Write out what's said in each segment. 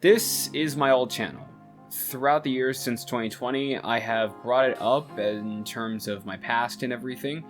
This is my old channel. Throughout the years since 2020, I have brought it up in terms of my past and everything,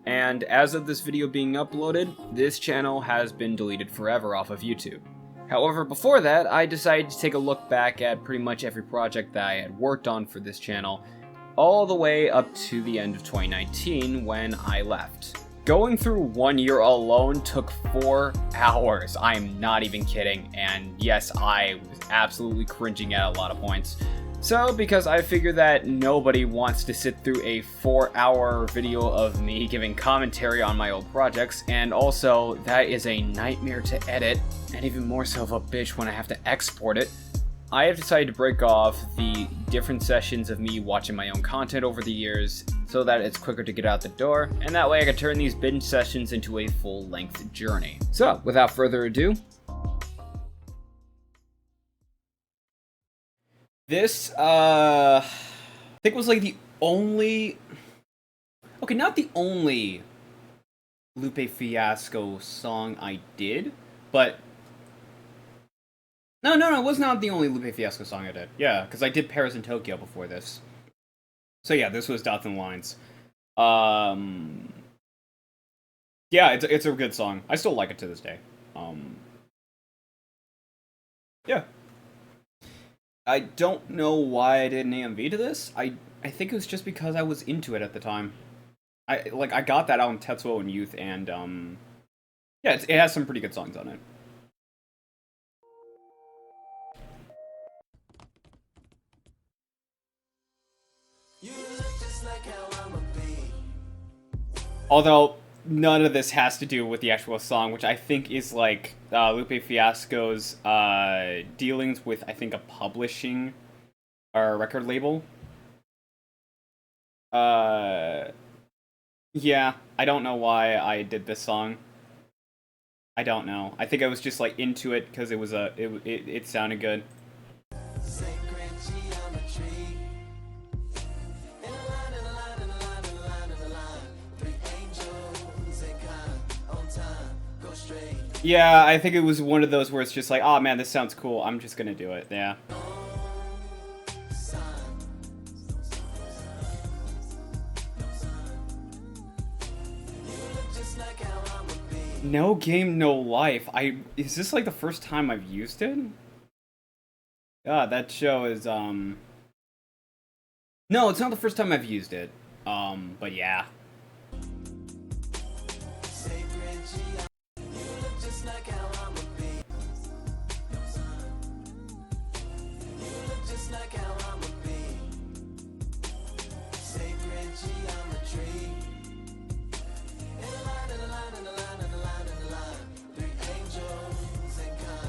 and as of this video being uploaded, this channel has been deleted forever off of YouTube. However, before that, I decided to take a look back at pretty much every project that I had worked on for this channel, all the way up to the end of 2019 when I left. Going through 1 year alone took 4 hours, I'm not even kidding, and yes, I was absolutely cringing at a lot of points. So, because I figured that nobody wants to sit through a 4-hour video of me giving commentary on my old projects, and also, that is a nightmare to edit, and even more so of a bitch when I have to export it, I have decided to break off the different sessions of me watching my own content over the years so that it's quicker to get out the door, and that way I can turn these binge sessions into a full-length journey. So, without further ado, this, I think was like the only, okay, not the only Lupe Fiasco song I did, but no, it was not the only Lupe Fiasco song I did. Yeah, because I did Paris and Tokyo before this. So yeah, this was Dots and Lines. Yeah, it's a good song. I still like it to this day. Yeah. I don't know why I did an AMV to this. I think it was just because I was into it at the time. I got that out in Tetsuo and Youth, and yeah, it has some pretty good songs on it. Although, none of this has to do with the actual song, which I think is, like, Lupe Fiasco's, dealings with, I think, a publishing, or record label. Yeah, I don't know why I did this song. I don't know. I think I was just, like, into it, because it was it sounded good. Yeah, I think it was one of those where it's just like, oh man, this sounds cool, I'm just gonna do it, yeah. No Game, No Life. Is this like the first time I've used it? God, that show is, no, it's not the first time I've used it. But yeah.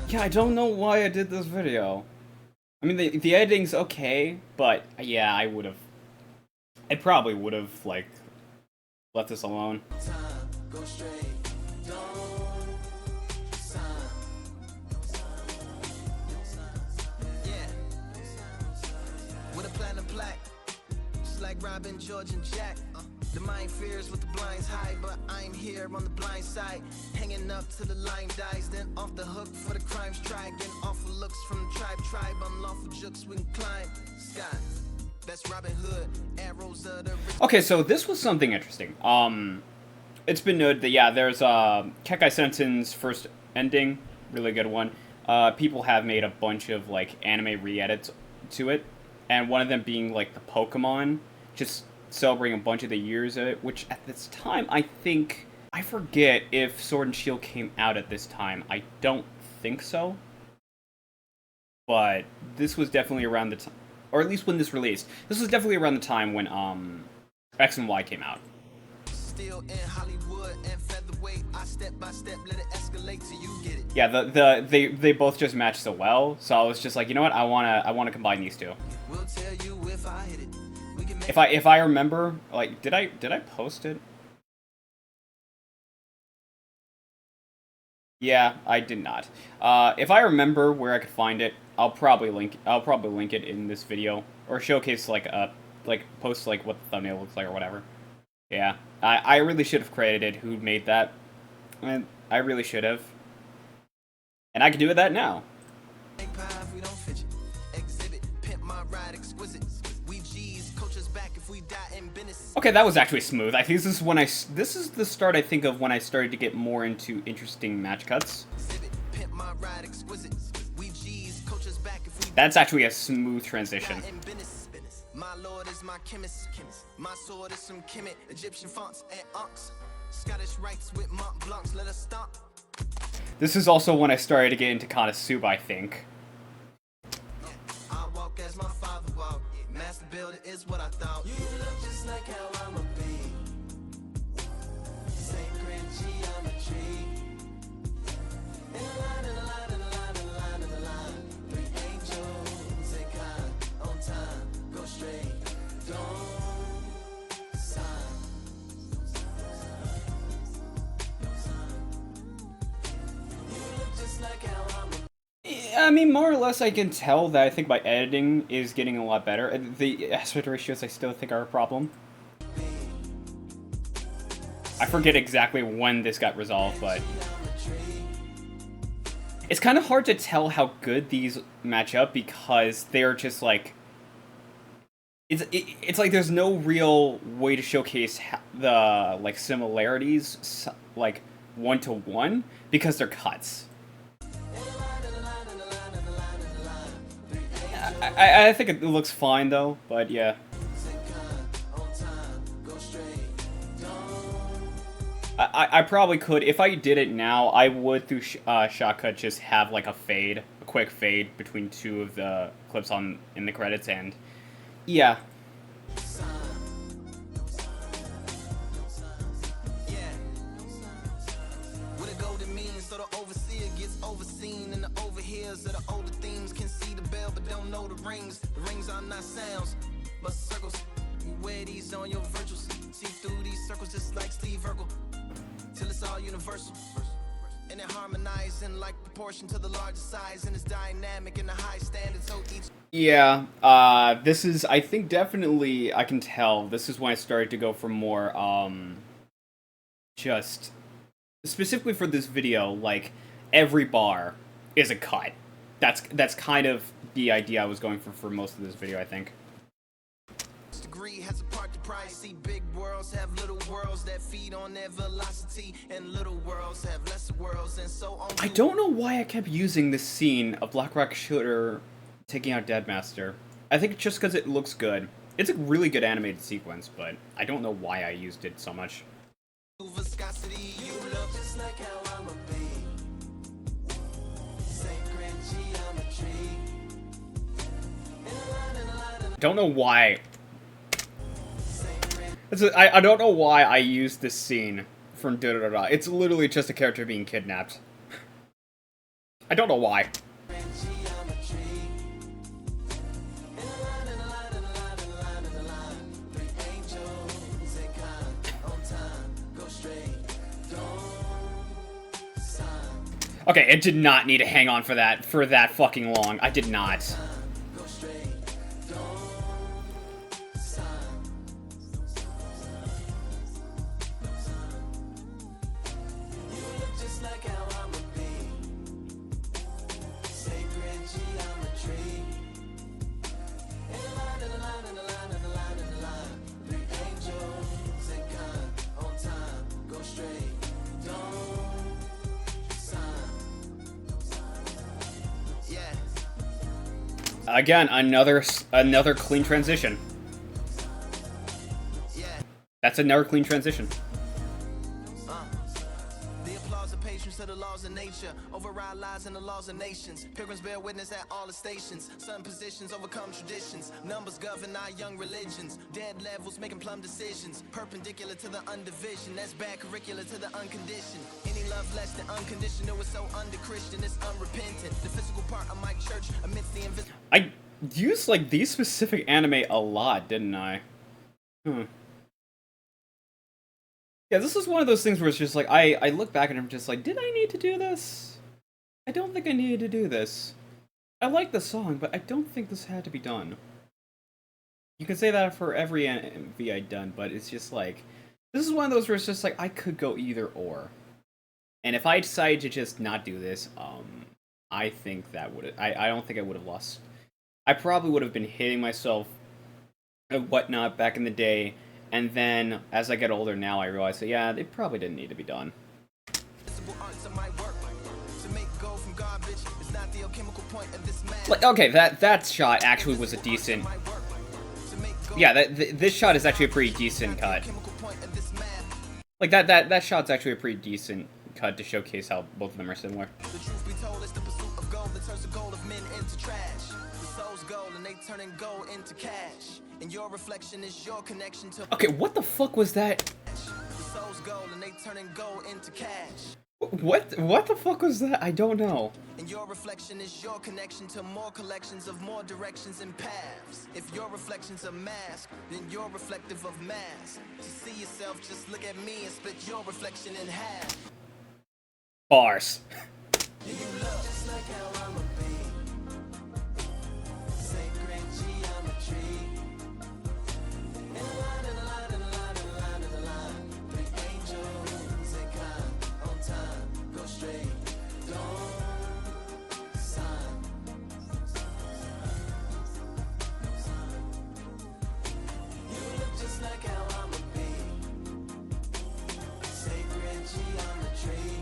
Yeah, I don't know why I did this video. I mean, the editing's okay, but yeah, I probably would've, like, left this alone. Like Robin, George, and Jack. The mind fears with the blinds high, but I'm here on the blind side, hanging up to the line dies, then off the hook for the crimes tried, getting awful looks from the tribe, unlawful jokes we can climb. Sky, that's Robin Hood, arrows of the... Okay, so this was something interesting. It's been noted that, yeah, there's Kekkai Sensen's first ending, really good one. People have made a bunch of, like, anime re-edits to it, and one of them being, like, the Pokemon, just celebrating a bunch of the years of it, which at this time, I forget if Sword and Shield came out at this time. I don't think so. But this was definitely around the time, or at least when this released, this was definitely around the time when X and Y came out. Still in Hollywood and featherweight, I step by step let it escalate till you get it. Yeah, they both just match so well, so I was just like, you know what, I wanna combine these two. We'll tell you if I hit it. If I remember, like, did I post it? Yeah, I did not. If I remember where I could find it, I'll probably link it in this video, or showcase like post like what the thumbnail looks like or whatever. Yeah, I really should have credited who made that. I really should have. And I can do that now. we don't fidget. Exhibit, pimp my ride exquisite. We G's, coach us back if we die in business. Okay, that was actually smooth. I think this is when this is the start, I think, of when I started to get more into interesting match cuts. Exhibit, pimp my ride exquisite. We G's, coach us back if we That's actually a smooth transition. die in business. My lord is my chemist. My sword is some Kemet, Egyptian fonts and unks. Scottish rites with Mont Blancs, let us stomp. This is also when I started to get into Konosuba, I think. I walk as my father walked. Master builder is what I thought. You look just like how I'ma be. Sacred geometry. In a line, in a line, in a line, in a line, in a line. Three angels, they kind, on time, go straight. Don't sign. You look just like how I'ma I mean, more or less, I can tell that I think my editing is getting a lot better. The aspect ratios I still think are a problem. I forget exactly when this got resolved, but it's kind of hard to tell how good these match up because they're just like it's like there's no real way to showcase the like similarities like one-to-one because they're cuts. I think it looks fine though, but yeah. I probably could, if I did it now, I would through shotcut just have like a quick fade between two of the clips in the credits, and yeah. What a golden means, so the overseer gets overseen, and the overhears of the older themes can see the bell but don't know the rings. The rings are not sounds, but circles. You wear these on your virtuals, see through these circles just like Steve Urkel, till it's all universal. And it harmonizes in like proportion to the largest size, and it's dynamic in the high standard, so each... Yeah, this is, I think definitely, I can tell, this is when I started to go for more, just, specifically for this video, like, every bar is a cut. That's kind of the idea I was going for most of this video, I think. Degree has a part to price. See, big worlds have little worlds that feed on their velocity, and little worlds have lesser worlds, and so on. I don't know why I kept using this scene of Black Rock Shooter taking out Deadmaster. I think just because it looks good. It's a really good animated sequence, but I don't know why I used it so much. Viscosity, you look just like how I'ma be. Sacred geometry. Don't know why. I don't know why I used this scene from da-da-da-da. It's literally just a character being kidnapped. I don't know why. Okay, it did not need to hang on for that fucking long. I did not. Again, another clean transition. That's another clean transition. The applause of patience to the laws of nature override lies and the laws of nations. Pilgrims bear witness at all the stations. Certain positions overcome traditions. Numbers govern our young religions. Dead levels making plumb decisions. Perpendicular to the undivision. That's bad curricula to the unconditioned. Any love less than unconditional is so under-Christian. It's unrepentant. The physical part of my church amidst the invisible. I used like these specific anime a lot, didn't I? Yeah, this is one of those things where it's just like, I look back and I'm just like, did I need to do this? I don't think I needed to do this. I like the song, but I don't think this had to be done. You can say that for every MV I'd done, but it's just like, this is one of those where it's just like, I could go either or. And if I decide to just not do this, I think that would I don't think I would have lost. I probably would have been hitting myself and whatnot back in the day, and then as I get older now, I realize that yeah, they probably didn't need to be done. Like, okay, that shot actually was a decent. Yeah, this shot is actually a pretty decent cut. Like that shot's actually a pretty decent cut to showcase how both of them are similar. The truth be told is the pursuit of gold that turns the gold of men into trash. The soul's gold and they turning gold into cash. And your reflection is your connection to. Okay, what the fuck was that? The soul's gold and they turning gold into cash. What the fuck was that? I don't know. And your reflection is your connection to more collections of more directions and paths. If your reflection's a mask, then you're reflective of mass. To see yourself, just look at me and split your reflection in half. Bars. You look just like how I'm a bee. Sacred geometry. In a line, in a line, in a line, in a line, in a line. Three angels and kind on time. Go straight. Don't sign. You look just like how I'm a bee. Sacred geometry.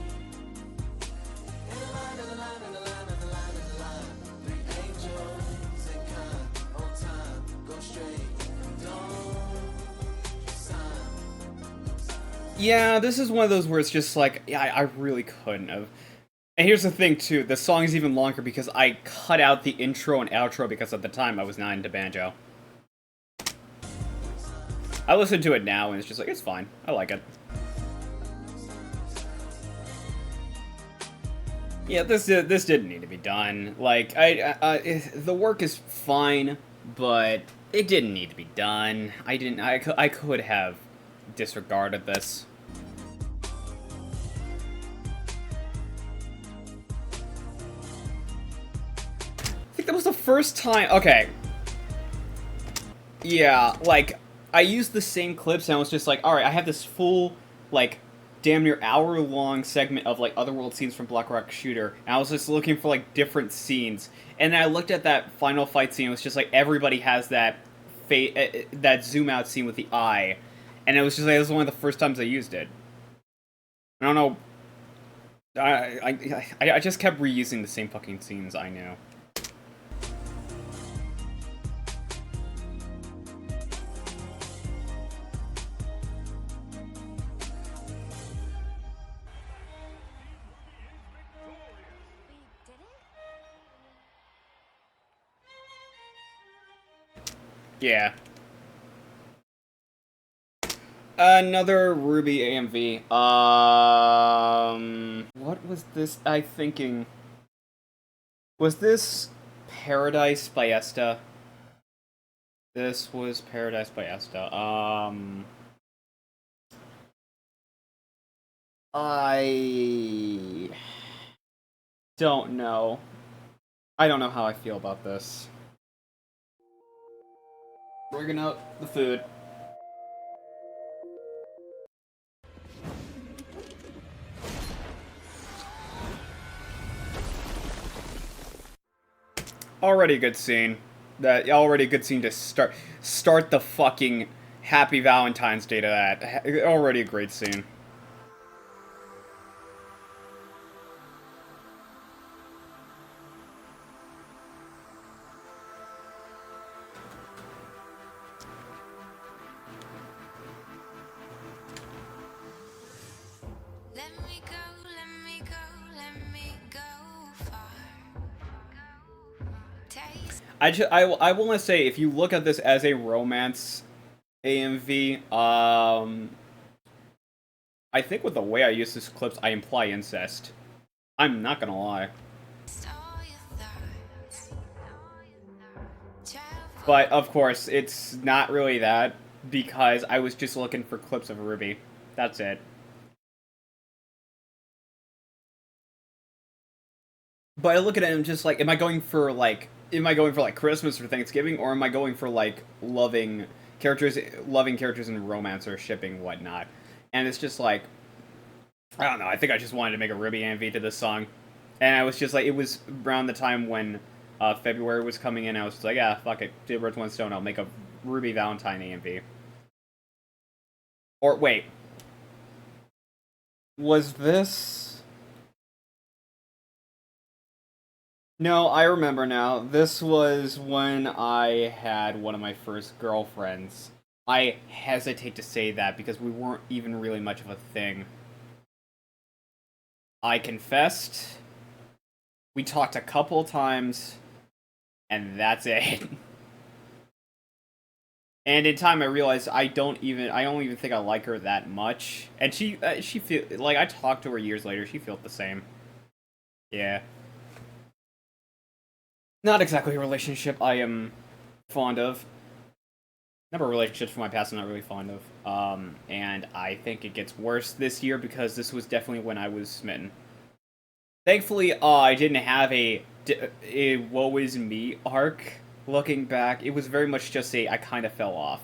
Yeah, this is one of those where it's just like, yeah, I really couldn't have. And here's the thing, too. The song is even longer because I cut out the intro and outro because at the time I was not into banjo. I listen to it now and it's just like, it's fine. I like it. Yeah, this didn't need to be done. Like, the work is fine, but it didn't need to be done. I could have disregarded this. I think that was the first time. Okay. Yeah, like, I used the same clips and I was just like, alright, I have this full, like, damn near hour-long segment of, like, otherworld scenes from Black Rock Shooter, and I was just looking for, like, different scenes. And then I looked at that final fight scene, it was just like, everybody has that that zoom-out scene with the eye. And it was just like, this was one of the first times I used it. I don't know. I just kept reusing the same fucking scenes I knew. Yeah. Another Ruby AMV. What was this? I thinking. Was this Paradise by Esta? This was Paradise by Esta. I don't know. I don't know how I feel about this. Bringing up the food. Already a good scene. Already a good scene to start the fucking Happy Valentine's Day to that. Already a great scene. I want to say, if you look at this as a romance AMV, I think with the way I use this clips, I imply incest. I'm not gonna lie. But, of course, it's not really that, because I was just looking for clips of Ruby. That's it. But I look at it and I'm just like, am I going for, like, Christmas or Thanksgiving, or am I going for, like, loving characters in romance or shipping whatnot? And it's just like, I don't know, I think I just wanted to make a Ruby AMV to this song. And I was just like, it was around the time when February was coming in. I was just like, yeah, fuck it, two birds, one stone. I'll make a Ruby Valentine AMV. Or wait, was this? No, I remember now. This was when I had one of my first girlfriends. I hesitate to say that because we weren't even really much of a thing. I confessed. We talked a couple times, and that's it. And in time, I realized I don't even think I like her that much. And she feel like I talked to her years later. She felt the same. Yeah. Not exactly a relationship I am fond of. Number of relationships from my past I'm not really fond of. And I think it gets worse this year because this was definitely when I was smitten. Thankfully, I didn't have a woe is me arc. Looking back, it was very much just I kind of fell off.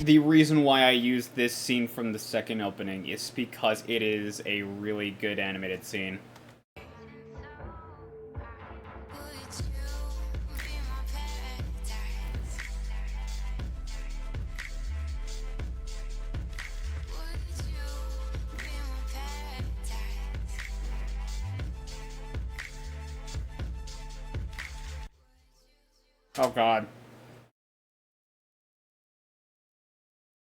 The reason why I use this scene from the second opening is because it is a really good animated scene. Oh god.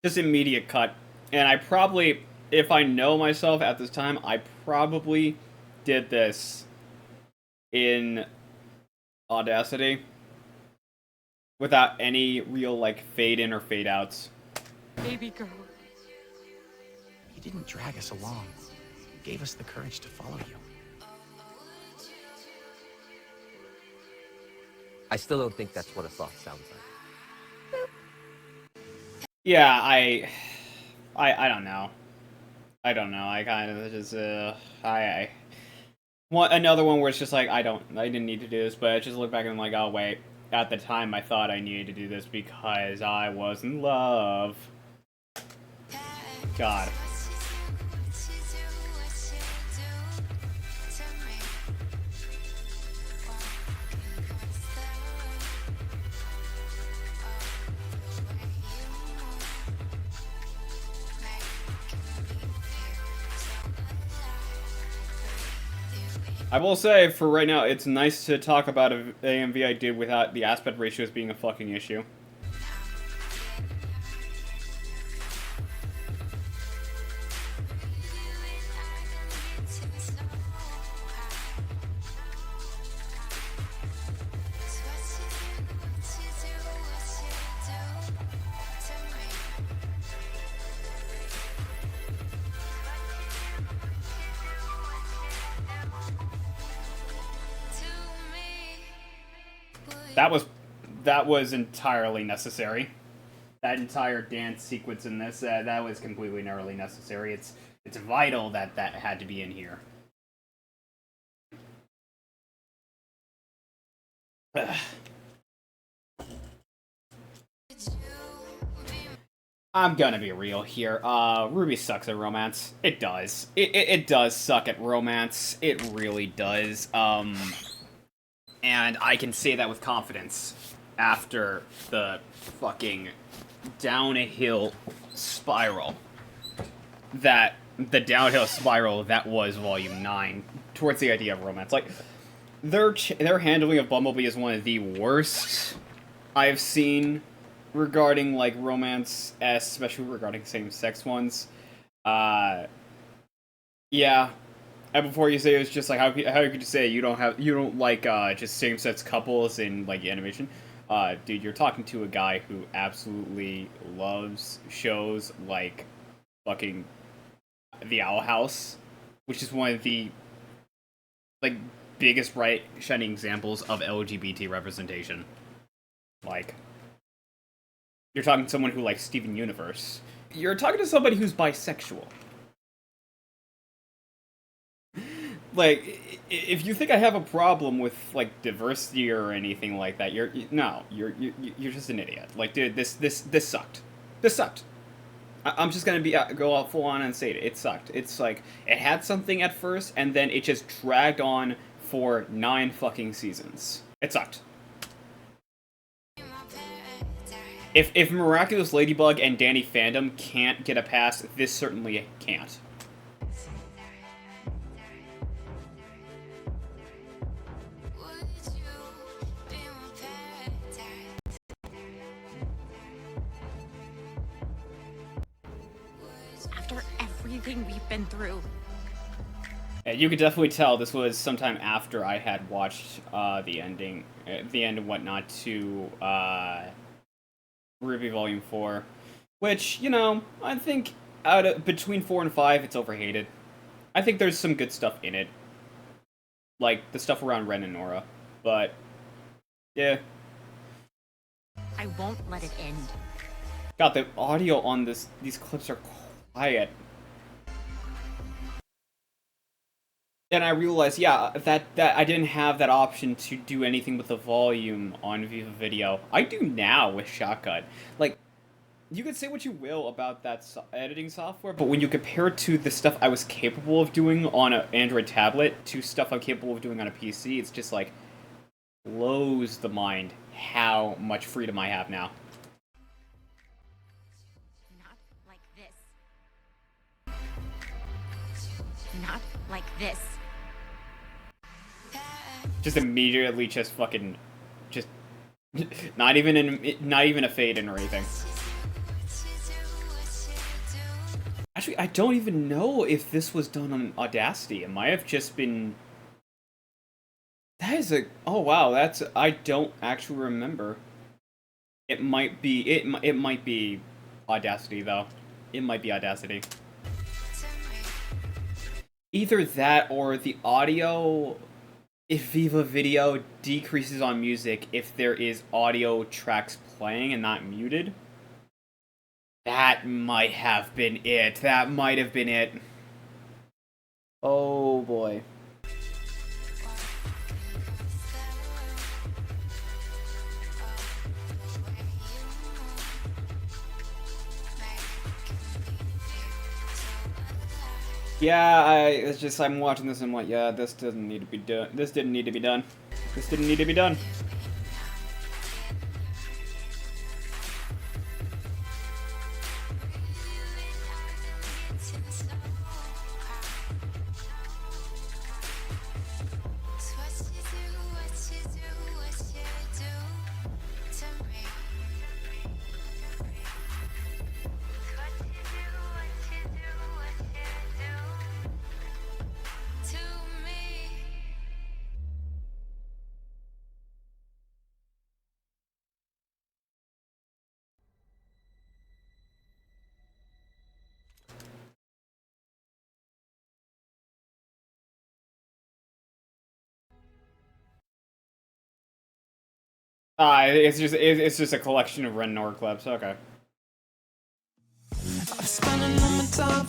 Just immediate cut. And I probably, if I know myself at this time, I probably did this in Audacity without any real, like, fade in or fade outs. Baby girl. You didn't drag us along. You gave us the courage to follow you. I still don't think that's what a thought sounds like. Yeah, I don't know. I don't know. I kind of just I want another one where it's just like I didn't need to do this, but I just look back and I'm like, oh wait, at the time I thought I needed to do this because I was in love. God. I will say, for right now, it's nice to talk about an AMV I did without the aspect ratios being a fucking issue. That was entirely necessary. That entire dance sequence in this, that was completely and utterly necessary. It's vital that that had to be in here. Ugh. I'm gonna be real here. Ruby sucks at romance. It does. It does suck at romance. It really does. And I can say that with confidence after the fucking downhill spiral that was Volume 9 towards the idea of romance. Like, their handling of Bumblebee is one of the worst I've seen regarding, like, romance, especially regarding same-sex ones. Yeah. And before you say it was just like, how could you say you don't like just same-sex couples in like animation? Dude, you're talking to a guy who absolutely loves shows like fucking The Owl House, which is one of the like biggest bright shining examples of LGBT representation. Like, You're talking to someone who likes Steven Universe. You're talking to somebody who's bisexual. Like, if you think I have a problem with, like, diversity or anything like that, you're just an idiot. Like, dude, this sucked. This sucked. I'm just gonna go out full on and say it. It sucked. It's like, it had something at first, and then it just dragged on for 9 fucking seasons. It sucked. If Miraculous Ladybug and Danny Fandom can't get a pass, this certainly can't. After everything we've been through. Yeah, you could definitely tell this was sometime after I had watched the end and whatnot to Ruby Volume 4, which, you know, I think between 4 and 5, it's overhated. I think there's some good stuff in it, like the stuff around Ren and Nora, but yeah. I won't let it end. God, the audio on these clips are quiet. And I realized, yeah, that I didn't have that option to do anything with the volume on Viva Video. I do now with Shotcut. Like, you could say what you will about that editing software, but when you compare it to the stuff I was capable of doing on an Android tablet to stuff I'm capable of doing on a PC, it's just like, blows the mind how much freedom I have now. Not like this. Not like this. Just immediately just fucking just not even a fade in or anything. Actually, I don't even know if this was done on Audacity. It might have just been. That is a. Oh wow, that's. I don't actually remember. It might be. It might be Audacity though. It might be Audacity. Either that or the audio. If Viva Video decreases on music if there is audio tracks playing and not muted. That might have been it. That might have been it. Oh boy. Yeah, it's just, I'm watching this and I'm like, yeah, this doesn't need to be done. This didn't need to be done. This didn't need to be done. It's just a collection of Ren Nor clips. Okay. I'm spending all my time